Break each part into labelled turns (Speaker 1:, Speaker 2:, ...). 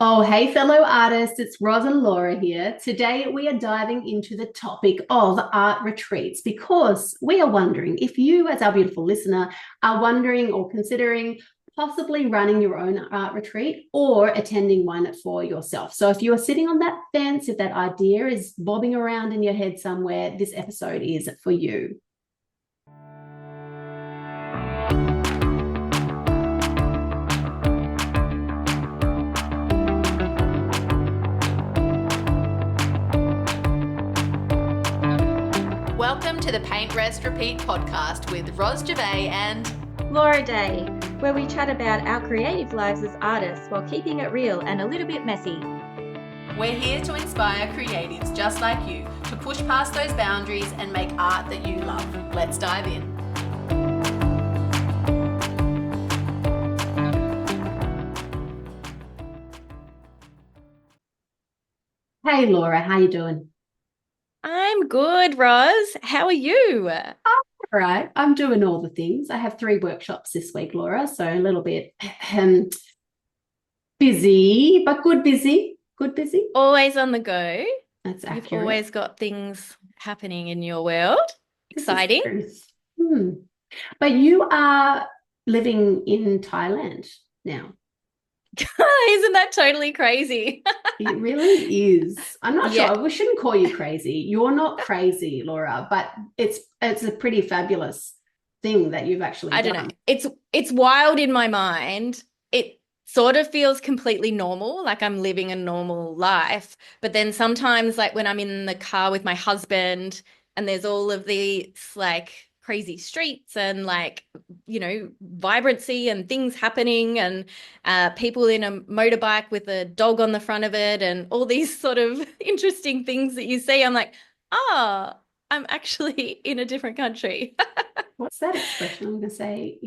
Speaker 1: Oh, hey, fellow artists, it's Roz and Laura here. Today, we are diving into the topic of art retreats because we are wondering if you, as our beautiful listener, are wondering or considering possibly running your own art retreat or attending one for yourself. So, if you are sitting on that fence, if that idea is bobbing around in your head somewhere, this episode is for you.
Speaker 2: Welcome to the Paint, Rest, Repeat podcast with Roz Gervais and
Speaker 3: Laura Day, where we chat about our creative lives as artists while keeping it real and a little bit messy.
Speaker 2: we're here to inspire creatives just like you to push past those boundaries and make art that you love. Let's dive in.
Speaker 1: Hey, Laura, how you doing?
Speaker 3: I'm good, Roz. How are you?
Speaker 1: All right, I'm doing all the things. I have three workshops this week, Laura, so a little bit um, busy, but good busy. Good busy.
Speaker 3: Always on the go.
Speaker 1: That's
Speaker 3: You've
Speaker 1: accurate.
Speaker 3: always got things happening in your world.
Speaker 1: This is
Speaker 3: Exciting.
Speaker 1: truth. Hmm. But you are living in Thailand now.
Speaker 3: Isn't that totally crazy?
Speaker 1: It really is. I'm not
Speaker 3: Yeah,
Speaker 1: sure. We shouldn't call you crazy. You're not crazy, Laura, but it's a pretty fabulous thing that you've actually
Speaker 3: I don't know.
Speaker 1: done.
Speaker 3: It's wild in my mind. It sort of feels completely normal, like I'm living a normal life. But then sometimes, like when I'm in the car with my husband and there's all of these like crazy streets and like, vibrancy and things happening and people in a motorbike with a dog on the front of it and all these sort of interesting things that you see, I'm like, ah, I'm actually in a different country.
Speaker 1: What's that expression? I'm going to say,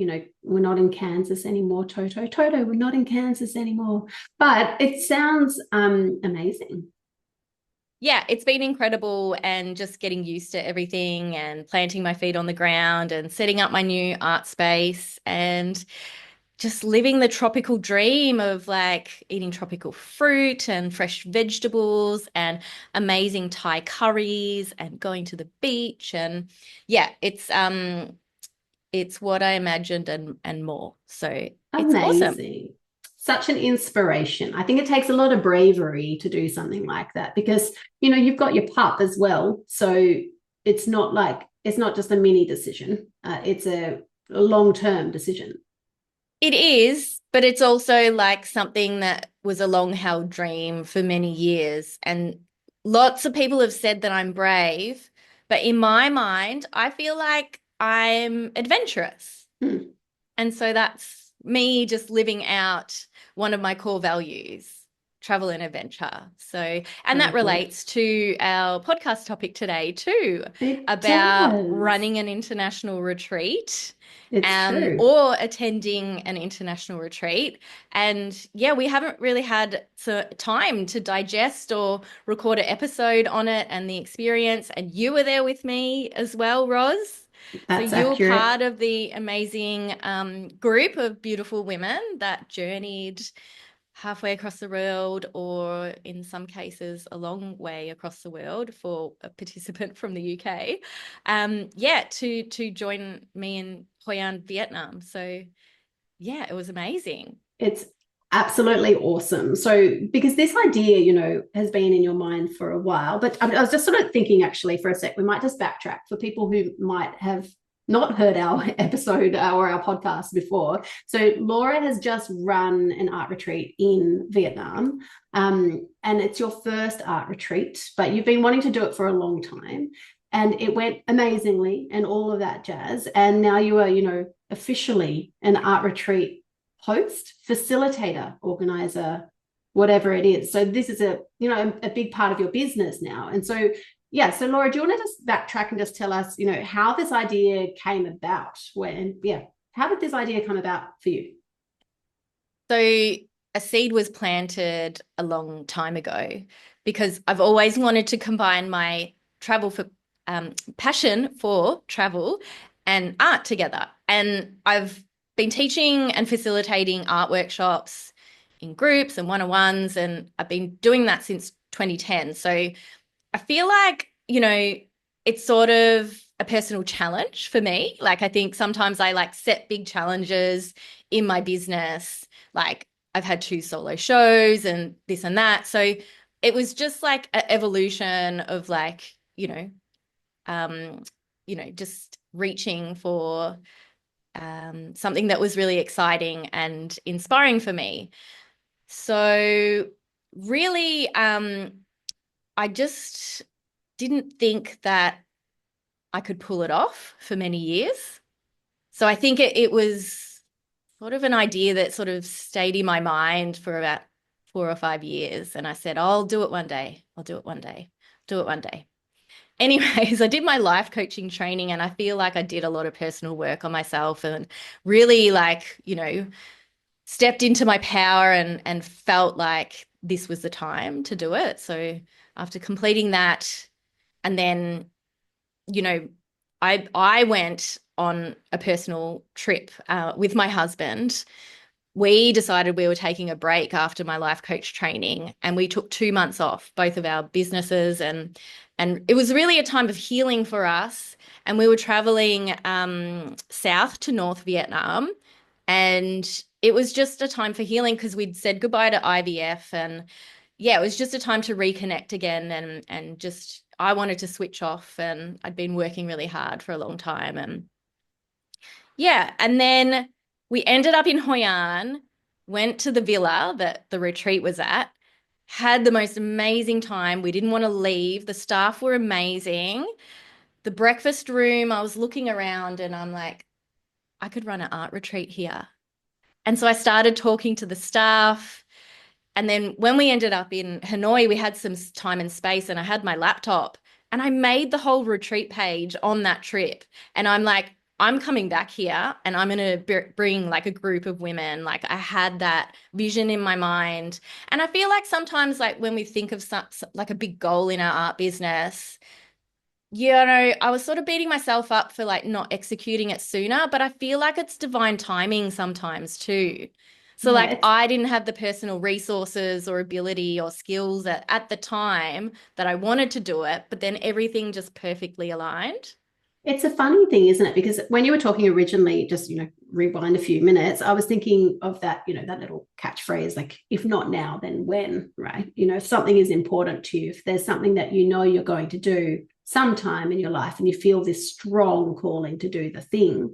Speaker 1: we're not in Kansas anymore, Toto. Toto, we're not in Kansas anymore. But it sounds amazing.
Speaker 3: Yeah, it's been incredible and just getting used to everything and planting my feet on the ground and setting up my new art space and just living the tropical dream of like eating tropical fruit and fresh vegetables and amazing Thai curries and going to the beach and yeah, it's what I imagined and more. So it's awesome.
Speaker 1: Amazing. Such an inspiration. I think it takes a lot of bravery to do something like that because, you've got your pup as well. So it's not just a mini decision, it's a long-term decision.
Speaker 3: It is, but it's also like something that was a long held dream for many years. And lots of people have said that I'm brave, but in my mind, I feel like I'm adventurous.
Speaker 1: Hmm,
Speaker 3: And so that's me just living out one of my core values, travel and adventure. So, and
Speaker 1: so
Speaker 3: that
Speaker 1: good.
Speaker 3: relates to our podcast topic today too,
Speaker 1: It
Speaker 3: about
Speaker 1: does.
Speaker 3: running an international retreat,
Speaker 1: It's true.
Speaker 3: or attending an international retreat. And yeah, we haven't really had time to digest or record an episode on it and the experience. And you were there with me as well, Roz. So
Speaker 1: That's
Speaker 3: you're
Speaker 1: accurate.
Speaker 3: part of the amazing group of beautiful women that journeyed halfway across the world, or in some cases, a long way across the world for a participant from the UK. Yeah, to join me in Hoi An, Vietnam. So yeah, it was amazing.
Speaker 1: It's absolutely awesome. So, because this idea, has been in your mind for a while, but I was just sort of thinking actually for a sec, we might just backtrack for people who might have not heard our episode or our podcast before. So, Laura has just run an art retreat in Vietnam. And it's your first art retreat, but you've been wanting to do it for a long time. And it went amazingly and all of that jazz. And now you are, officially an art retreat host, facilitator, organizer, whatever it is. So this is a big part of your business now. And so yeah, so Laura, do you want to just backtrack and just tell us, how this idea came about? How did this idea come about for you?
Speaker 3: So a seed was planted a long time ago because I've always wanted to combine my travel for passion for travel and art together. And I've been teaching and facilitating art workshops in groups and one-on-ones, and I've been doing that since 2010. So I feel like, it's sort of a personal challenge for me. Like I think sometimes I like set big challenges in my business. Like I've had 2 solo shows and this and that. So it was just like an evolution of like, um, just reaching for something that was really exciting and inspiring for me. So really, I just didn't think that I could pull it off for many years. So I think it was sort of an idea that sort of stayed in my mind for about 4 or 5 years. And I said, I'll do it one day. I'll do it one day. Do it one day. Anyways, I did my life coaching training, and I feel like I did a lot of personal work on myself and really like, stepped into my power and felt like this was the time to do it. So after completing that, and then, you know, I went on a personal trip with my husband. We decided we were taking a break after my life coach training, and we took 2 months off, both of our businesses, and it was really a time of healing for us. And we were traveling south to North Vietnam, and it was just a time for healing because we'd said goodbye to IVF, and yeah, it was just a time to reconnect again, and just I wanted to switch off, and I'd been working really hard for a long time, and yeah, and then we ended up in Hoi An, went to the villa that the retreat was at, had the most amazing time. We didn't want to leave. The staff were amazing. The breakfast room, I was looking around and I'm like, I could run an art retreat here. And so I started talking to the staff. And then when we ended up in Hanoi, we had some time and space, and I had my laptop and I made the whole retreat page on that trip. And I'm like, I'm coming back here and I'm going to bring like a group of women. Like I had that vision in my mind. And I feel like sometimes like when we think of like a big goal in our art business, I was sort of beating myself up for like not executing it sooner, but I feel like it's divine timing sometimes too. So
Speaker 1: Yeah,
Speaker 3: like I didn't have the personal resources or ability or skills at the time that I wanted to do it, but then everything just perfectly aligned.
Speaker 1: it's a funny thing, isn't it? Because when you were talking originally, just, rewind a few minutes, I was thinking of that, that little catchphrase, like, if not now, then when, right? If something is important to you, if there's something that you're going to do sometime in your life and you feel this strong calling to do the thing,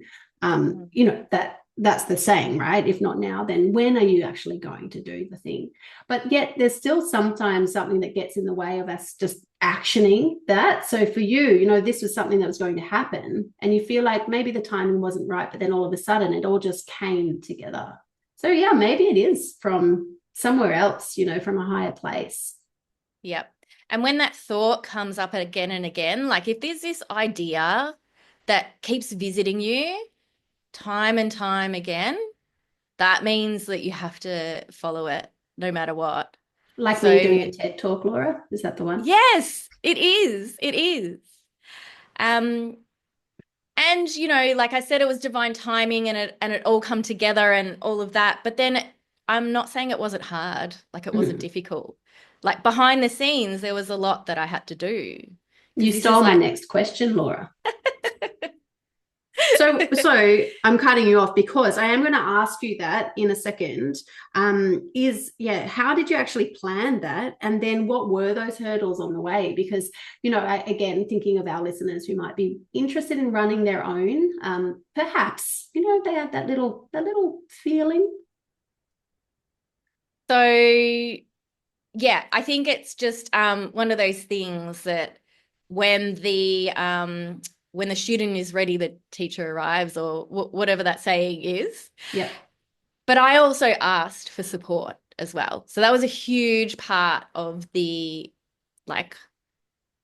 Speaker 1: that's the saying, right? If not now, then when are you actually going to do the thing? But yet there's still sometimes something that gets in the way of us just actioning that. So for you, this was something that was going to happen and you feel like maybe the timing wasn't right, but then all of a sudden it all just came together. So yeah, maybe it is from somewhere else, from a higher place.
Speaker 3: Yep. And when that thought comes up again and again, like if there's this idea that keeps visiting you time and time again, that means that you have to follow it no matter what.
Speaker 1: Like me
Speaker 3: So
Speaker 1: doing a TED talk, Laura, is that the one?
Speaker 3: yes, it is. It is. Um, and like I said, it was divine timing and it all come together and all of that. But then I'm not saying it wasn't hard, like it wasn't
Speaker 1: Mhm.
Speaker 3: difficult. Like behind the scenes, there was a lot that I had to do.
Speaker 1: You
Speaker 3: Because this is
Speaker 1: stole my
Speaker 3: like,
Speaker 1: next question, Laura. So I'm cutting you off because I am going to ask you that in a second. How did you actually plan that? And then what were those hurdles on the way? Because, again, thinking of our listeners who might be interested in running their own, perhaps, they have that little feeling.
Speaker 3: so yeah, I think it's just one of those things that when the student is ready, the teacher arrives, or whatever that saying is.
Speaker 1: Yeah.
Speaker 3: But I also asked for support as well. So that was a huge part of like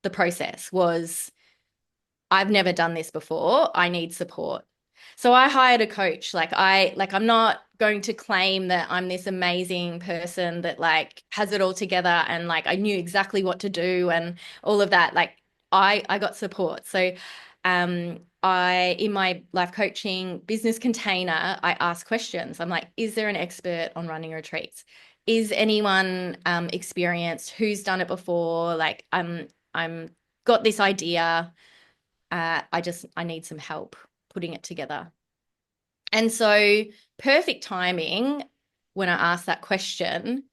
Speaker 3: the process was I've never done this before. I need support. So I hired a coach. I'm not going to claim that I'm this amazing person that like has it all together and like I knew exactly what to do and all of that. Like I got support. So I in my life coaching business container, I ask questions. I'm like, is there an expert on running retreats? is anyone experienced? Who's done it before? Like I'm got this idea. I need some help putting it together. And so perfect timing when I asked that question.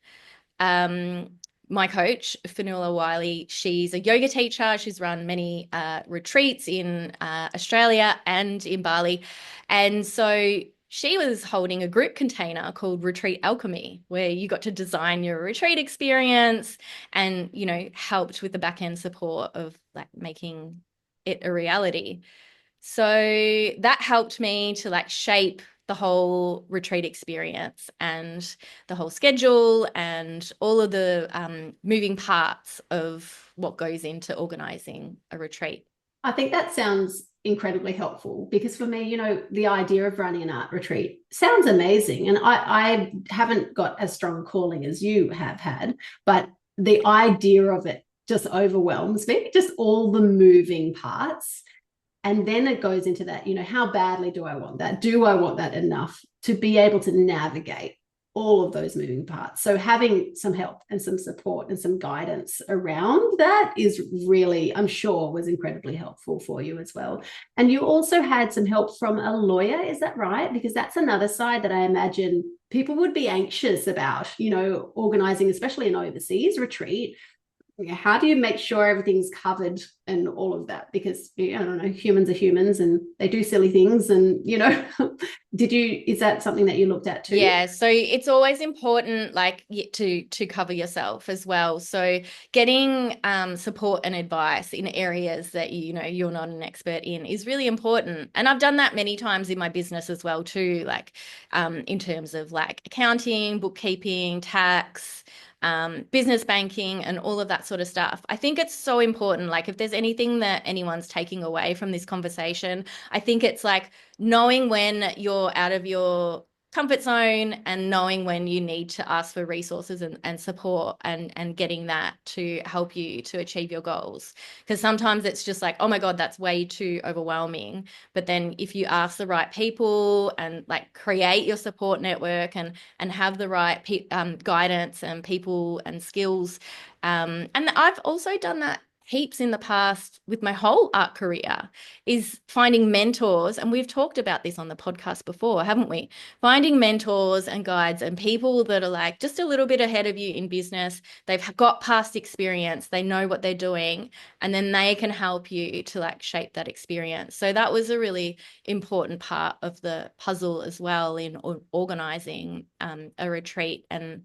Speaker 3: My coach, Fanula Wiley, she's a yoga teacher. She's run many retreats in Australia and in Bali. And so she was holding a group container called Retreat Alchemy, where you got to design your retreat experience and, you know, helped with the back end support of like making it a reality. So that helped me to like shape the whole retreat experience and the whole schedule and all of the moving parts of what goes into organizing a retreat.
Speaker 1: I think that sounds incredibly helpful because for me, you know, the idea of running an art retreat sounds amazing. And I haven't got as strong a calling as you have had, but the idea of it just overwhelms me, just all the moving parts. And then it goes into that, you know, how badly do I want that? Do I want that enough to be able to navigate all of those moving parts? So having some help and some support and some guidance around that is really, I'm sure, was incredibly helpful for you as well. And you also had some help from a lawyer, is that right? Because that's another side that I imagine people would be anxious about, you know, organizing, especially an overseas retreat. How do you make sure everything's covered and all of that? Because I don't know, humans are humans and they do silly things. And, you know, is that something that you looked at too?
Speaker 3: Yeah, so it's always important like to cover yourself as well. So getting support and advice in areas that you know you're not an expert in is really important. And I've done that many times in my business as well too, like in terms of like accounting, bookkeeping, tax, business banking and all of that sort of stuff. I think it's so important. Like if there's anything that anyone's taking away from this conversation, I think it's like knowing when you're out of your comfort zone and knowing when you need to ask for resources and support and getting that to help you to achieve your goals. Because sometimes it's just like, oh my God, that's way too overwhelming. But then if you ask the right people and like create your support network and have the right guidance and people and skills. And I've also done that heaps in the past with my whole art career is finding mentors. And we've talked about this on the podcast before, haven't we? Finding mentors and guides and people that are like just a little bit ahead of you in business. They've got past experience. They know what they're doing. And then they can help you to like shape that experience. So that was a really important part of the puzzle as well in organizing a retreat and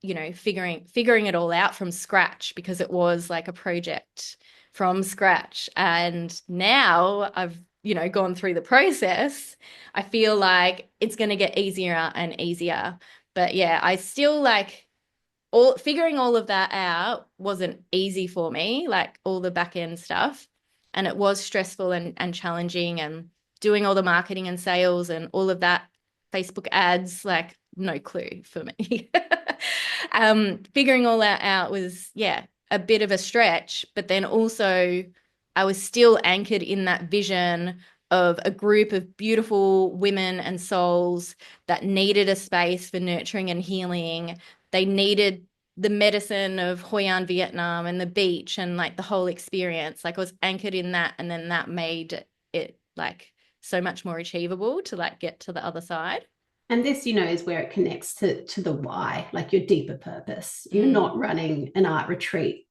Speaker 3: you know figuring it all out from scratch because it was like a project from scratch. And now I've you know gone through the process, I feel like it's going to get easier and easier. But yeah, I still like figuring all of that out wasn't easy for me, like all the back end stuff, and it was stressful and challenging, and doing all the marketing and sales and all of that, Facebook ads, like no clue for me. Figuring all that out was, yeah, a bit of a stretch, but then also I was still anchored in that vision of a group of beautiful women and souls that needed a space for nurturing and healing. They needed the medicine of Hoi An, Vietnam and the beach and like the whole experience. Like I was anchored in that, and then that made it like so much more achievable to like get to the other side.
Speaker 1: And this, you know, is where it connects to the why, like your deeper purpose. You're not running an art retreat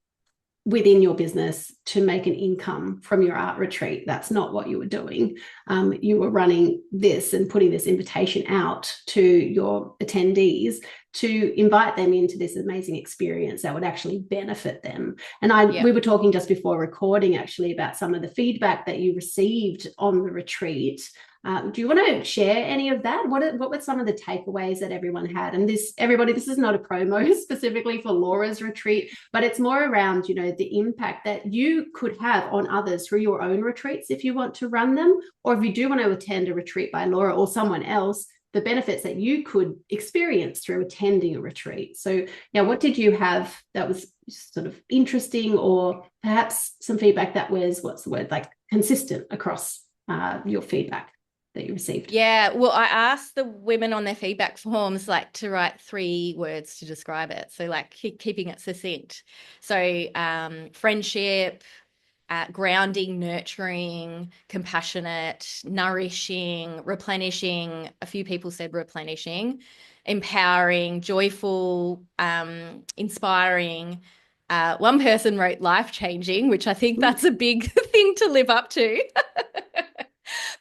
Speaker 1: within your business to make an income from your art retreat. That's not what you were doing. You were running this and putting this invitation out to your attendees to invite them into this amazing experience that would actually benefit them. And we were talking just before recording actually about some of the feedback that you received on the retreat. Do you want to share any of that? What were some of the takeaways that everyone had? And this is not a promo specifically for Laura's retreat, but it's more around, you know, the impact that you could have on others through your own retreats if you want to run them, or if you do want to attend a retreat by Laura or someone else, the benefits that you could experience through attending a retreat. So, yeah, what did you have that was sort of interesting, or perhaps some feedback that was, what's the word, like consistent across your feedback? that you received?
Speaker 3: Yeah, well, I asked the women on their feedback forms like to write 3 words to describe it. So like keeping it succinct. So friendship, grounding, nurturing, compassionate, nourishing, replenishing. A few people said replenishing, empowering, joyful, inspiring. One person wrote life-changing, which I think that's a big thing to live up to.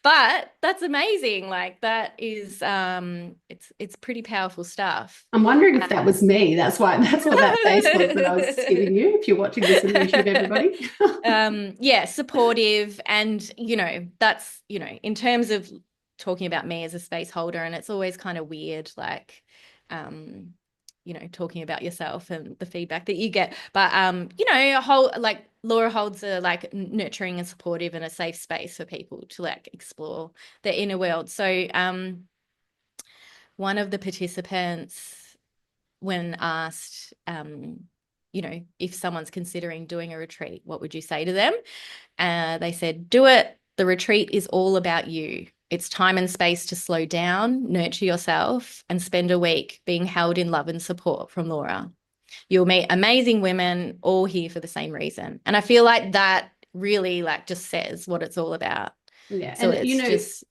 Speaker 3: But that's amazing. Like that is it's pretty powerful stuff.
Speaker 1: I'm wondering if that was me. That's what that face was that I was giving you. If you're watching this on YouTube, everybody.
Speaker 3: Yeah, supportive. And, that's, in terms of talking about me as a space holder, and it's always kind of weird, like, talking about yourself and the feedback that you get. But, a whole, like, Laura holds a like nurturing and supportive and a safe space for people to like explore their inner world. So, one of the participants, when asked, if someone's considering doing a retreat, what would you say to them? They said, do it. The retreat is all about you. It's time and space to slow down, nurture yourself, and spend a week being held in love and support from Laura. You'll meet amazing women all here for the same reason. And I feel like that really like just says what it's all about.
Speaker 1: Yeah.
Speaker 3: So
Speaker 1: and
Speaker 3: it's just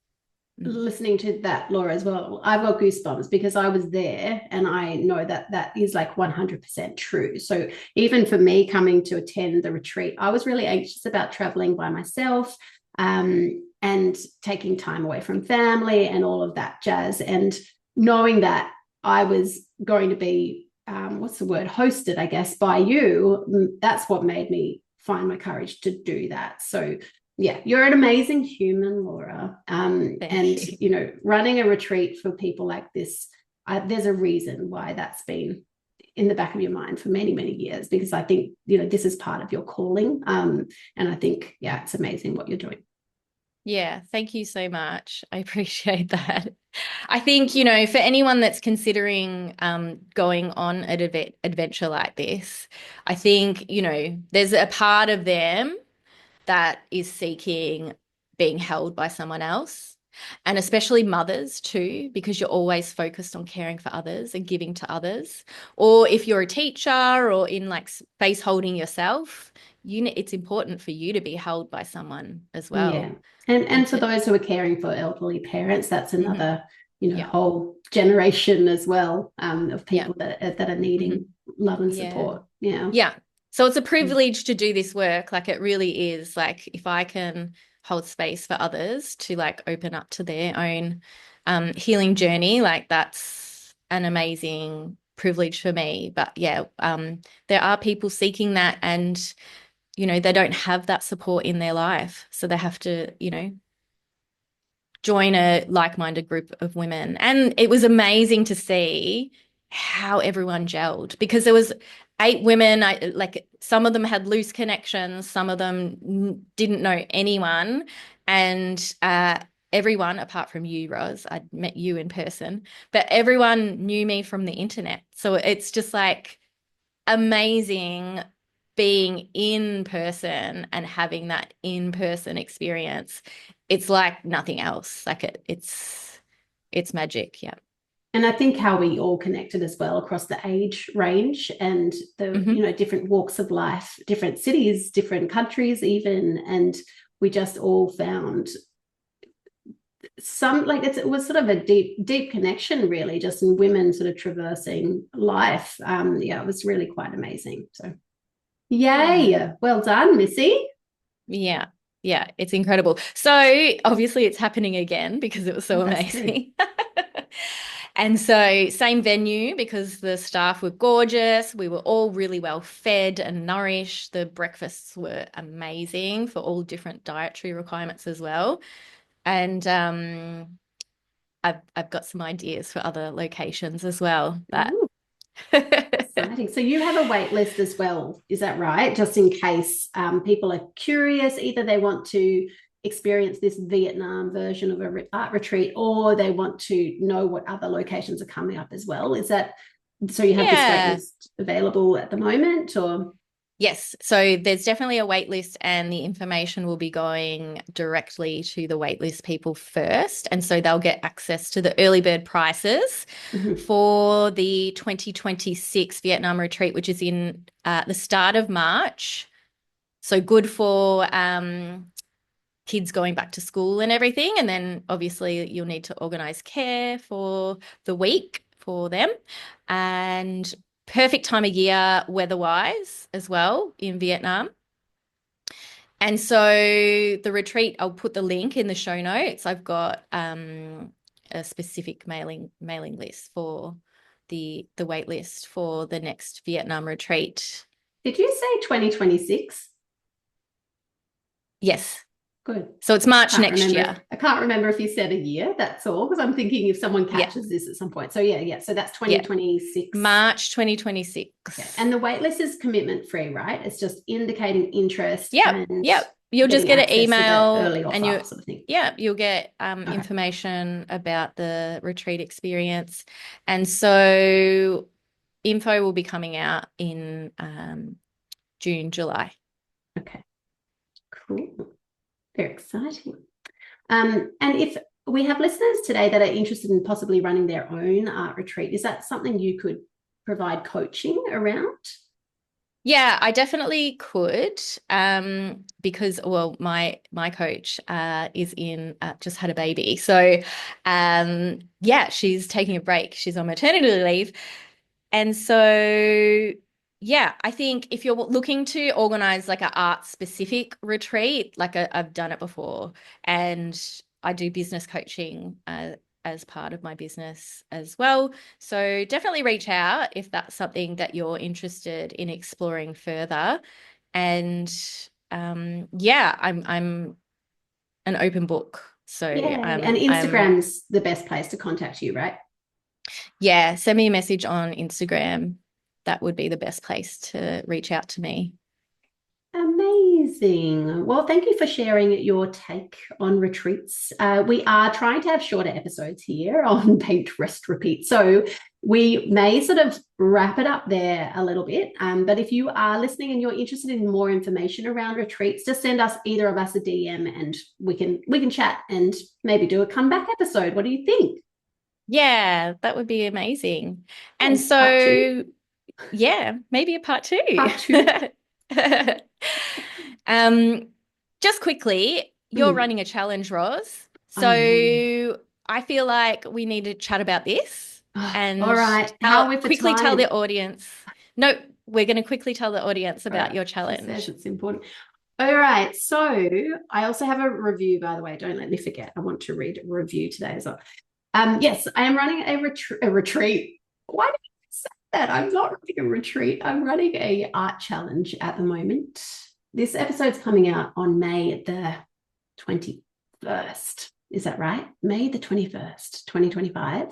Speaker 1: listening to that, Laura, as well, I've got goosebumps because I was there and I know that that is like 100% true. So even for me coming to attend the retreat, I was really anxious about traveling by myself, and taking time away from family and all of that jazz. And knowing that I was going to be, hosted, I guess, by you, that's what made me find my courage to do that. So yeah, you're an amazing human, Laura. And running a retreat for people like this, there's a reason why that's been in the back of your mind for many, many years, because I think, this is part of your calling. And I think, yeah, it's amazing what you're doing.
Speaker 3: Yeah, thank you so much. I appreciate that. I think, for anyone that's considering going on an adventure like this, I think, there's a part of them that is seeking being held by someone else, and especially mothers too, because you're always focused on caring for others and giving to others. Or if you're a teacher or in like space holding yourself, it's important for you to be held by someone as well.
Speaker 1: Yeah. And for those who are caring for elderly parents, that's another,
Speaker 3: Yeah.
Speaker 1: whole generation as well, of people that are needing love and support. Yeah.
Speaker 3: Yeah. So it's a privilege to do this work. Like it really is. Like if I can hold space for others to like open up to their own healing journey, like that's an amazing privilege for me. But yeah, there are people seeking that, and they don't have that support in their life. So they have to, join a like-minded group of women. And it was amazing to see how everyone gelled, because there was 8 women. Like some of them had loose connections, some of them didn't know anyone, and everyone apart from you, Roz, I'd met you in person, but everyone knew me from the internet. So it's just like amazing being in person and having that in-person experience. It's like nothing else. Like it's magic. Yeah.
Speaker 1: And I think how we all connected as well across the age range and the, different walks of life, different cities, different countries even. And we just all found some, like it was sort of a deep connection really, just in women sort of traversing life. It was really quite amazing. So yay. Well done, Missy.
Speaker 3: Yeah. Yeah, it's incredible. So obviously it's happening again because it was so amazing. And so same venue, because the staff were gorgeous. We were all really well fed and nourished. The breakfasts were amazing for all different dietary requirements as well. And I've got some ideas for other locations as well. But
Speaker 1: exciting. So you have a wait list as well, is that right? Just in case people are curious, either they want to experience this Vietnam version of a art retreat, or they want to know what other locations are coming up as well. Is that so? You have this wait list available at the moment, or?
Speaker 3: Yes, so there's definitely a wait list, and the information will be going directly to the wait list people first. And so they'll get access to the early bird prices
Speaker 1: Mhm.
Speaker 3: for the 2026 Vietnam retreat, which is in the start of March. So good for kids going back to school and everything. And then obviously you'll need to organize care for the week for them. And perfect time of year weather-wise as well in Vietnam. And so the retreat, I'll put the link in the show notes. I've got a specific mailing list for the wait list for the next Vietnam retreat.
Speaker 1: Did you say 2026?
Speaker 3: Yes.
Speaker 1: Good.
Speaker 3: So it's March
Speaker 1: Can't
Speaker 3: next
Speaker 1: remember
Speaker 3: year.
Speaker 1: I can't remember if you said a year, that's all, because I'm thinking if someone
Speaker 3: Yeah.
Speaker 1: catches this at some point. So yeah. So that's
Speaker 3: Yeah.
Speaker 1: 2026.
Speaker 3: March 2026.
Speaker 1: Okay. And the waitlist is commitment free, right? It's just indicating interest
Speaker 3: Yep.
Speaker 1: and
Speaker 3: Yep. You'll just
Speaker 1: getting
Speaker 3: get an
Speaker 1: access to the
Speaker 3: email
Speaker 1: early
Speaker 3: and
Speaker 1: offer sort of thing.
Speaker 3: you'll get
Speaker 1: Okay.
Speaker 3: information about the retreat experience. And so info will be coming out in June, July.
Speaker 1: Okay. Cool. Very exciting. And if we have listeners today that are interested in possibly running their own art retreat, is that something you could provide coaching around?
Speaker 3: Yeah, I definitely could, because well, my coach is in just had a baby, so yeah, she's taking a break. She's on maternity leave, and so yeah, I think if you're looking to organize like an art specific retreat, like I've done it before, and I do business coaching as part of my business as well. So definitely reach out if that's something that you're interested in exploring further. And yeah, I'm an open book. So
Speaker 1: Yeah. And Instagram's the best place to contact you, right?
Speaker 3: yeah, send me a message on Instagram. That would be the best place to reach out to me.
Speaker 1: Amazing. Well, thank you for sharing your take on retreats. We are trying to have shorter episodes here on Paint, Rest, Repeat. So we may sort of wrap it up there a little bit. But if you are listening and you're interested in more information around retreats, just send us either of us a DM and we can chat and maybe do a comeback episode. What do you think?
Speaker 3: Yeah, that would be amazing. And
Speaker 1: Oh, part two.
Speaker 3: so, yeah, maybe a part two.
Speaker 1: Part two.
Speaker 3: Um, just quickly, you're
Speaker 1: Mm,
Speaker 3: running a challenge, Roz.
Speaker 1: I am.
Speaker 3: So I feel like we need to chat about this
Speaker 1: Oh, all
Speaker 3: and
Speaker 1: right. How are we for
Speaker 3: quickly tell the
Speaker 1: time?
Speaker 3: audience. No, we're going to quickly tell the audience
Speaker 1: All
Speaker 3: about
Speaker 1: right.
Speaker 3: your
Speaker 1: She says
Speaker 3: challenge.
Speaker 1: it's important. All right. So I also have a review, by the way. Don't let me forget. I want to read a review today as well. Yes, I am running a retreat. Why did I say that? I'm not running a retreat. I'm running a art challenge at the moment. This episode's coming out on May the 21st. Is that right? May the 21st, 2025.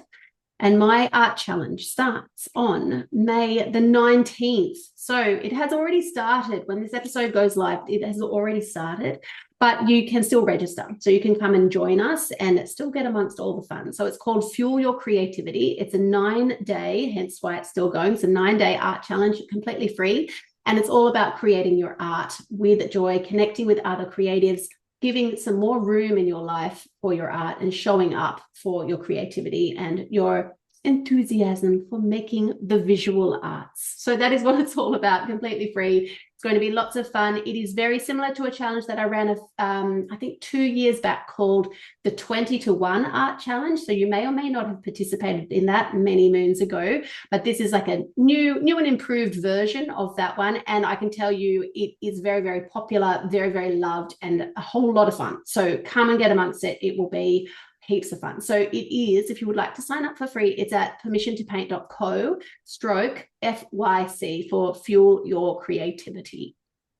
Speaker 1: And my art challenge starts on May the 19th. So it has already started. When this episode goes live, it has already started, but you can still register. So you can come and join us and still get amongst all the fun. So it's called Fuel Your Creativity. It's a 9-day, hence why it's still going. It's a 9-day art challenge, completely free. And it's all about creating your art with joy, connecting with other creatives, giving some more room in your life for your art and showing up for your creativity and your enthusiasm for making the visual arts. So that is what it's all about, completely free. It's going to be lots of fun. It is very similar to a challenge that I ran, I think 2 years back, called the 20 to 1 Art Challenge. So you may or may not have participated in that many moons ago, but this is like a new and improved version of that one. And I can tell you it is very, very popular, very, very loved, and a whole lot of fun. So come and get amongst it. It will be heaps of fun. So it is, if you would like to sign up for free, it's at permissiontopaint.co/FYC for Fuel Your Creativity.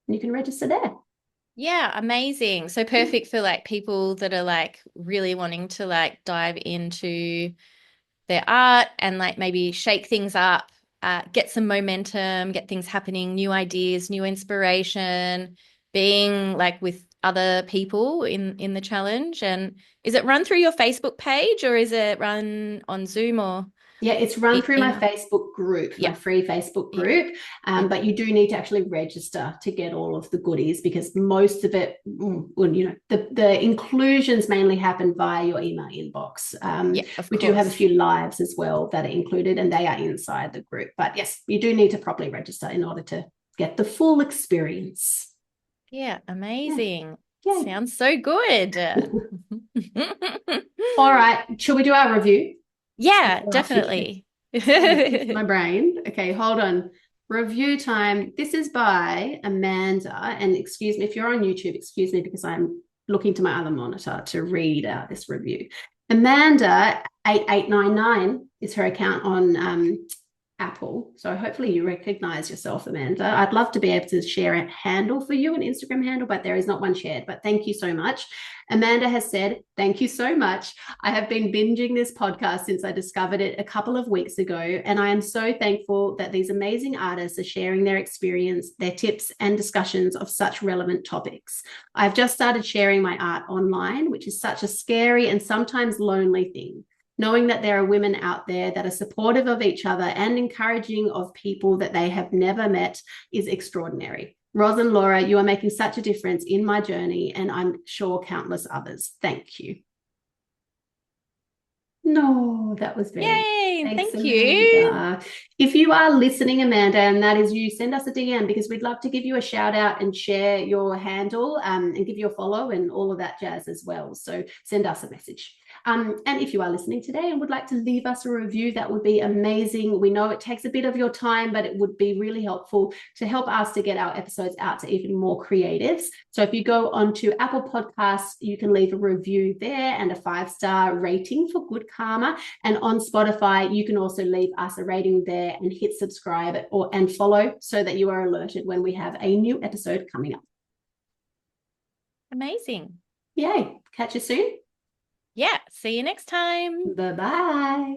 Speaker 1: And you can register there.
Speaker 3: Yeah, amazing. So perfect for like people that are like really wanting to like dive into their art and like maybe shake things up, get some momentum, get things happening, new ideas, new inspiration, being like with other people in the challenge. And is it run through your Facebook page or is it run on Zoom or?
Speaker 1: Yeah, it's run through my
Speaker 3: Email.
Speaker 1: Facebook group, my
Speaker 3: Yeah.
Speaker 1: free Facebook
Speaker 3: Yeah.
Speaker 1: group. But you do need to actually register to get all of the goodies, because most of it, well, you know, the inclusions mainly happen via your email inbox.
Speaker 3: Yeah, of
Speaker 1: We do have a
Speaker 3: course.
Speaker 1: few lives as well that are included, and they are inside the group. But yes, you do need to properly register in order to get the full experience.
Speaker 3: Yeah, amazing.
Speaker 1: Yay.
Speaker 3: Sounds so good.
Speaker 1: All right, shall we do our review?
Speaker 3: Yeah,
Speaker 1: Before I forget.
Speaker 3: definitely.
Speaker 1: My brain. Okay, hold on. Review time. This is by Amanda. And excuse me, if you're on YouTube, excuse me, because I'm looking to my other monitor to read out this review. Amanda 8899 is her account on Apple. So hopefully you recognize yourself, Amanda. I'd love to be able to share a handle for you, an Instagram handle, but there is not one shared. But thank you so much. Amanda has said, thank you so much. I have been binging this podcast since I discovered it a couple of weeks ago. And I am so thankful that these amazing artists are sharing their experience, their tips, and discussions of such relevant topics. I've just started sharing my art online, which is such a scary and sometimes lonely thing. Knowing that there are women out there that are supportive of each other and encouraging of people that they have never met is extraordinary. Roz and Laura, you are making such a difference in my journey, and I'm sure countless others. Thank you. No, that was very
Speaker 3: Yay,
Speaker 1: thanks,
Speaker 3: thank you.
Speaker 1: Amanda. If you are listening, Amanda, and that is you, send us a DM, because we'd love to give you a shout out and share your handle and give you a follow and all of that jazz as well. So send us a message. And if you are listening today and would like to leave us a review, that would be amazing. We know it takes a bit of your time, but it would be really helpful to help us to get our episodes out to even more creatives. So if you go onto Apple Podcasts, you can leave a review there and a 5-star rating for Good Karma. And on Spotify, you can also leave us a rating there and hit subscribe and follow, so that you are alerted when we have a new episode coming up.
Speaker 3: Amazing.
Speaker 1: Yay. Catch you soon.
Speaker 3: Yeah, see you next time.
Speaker 1: Bye-bye.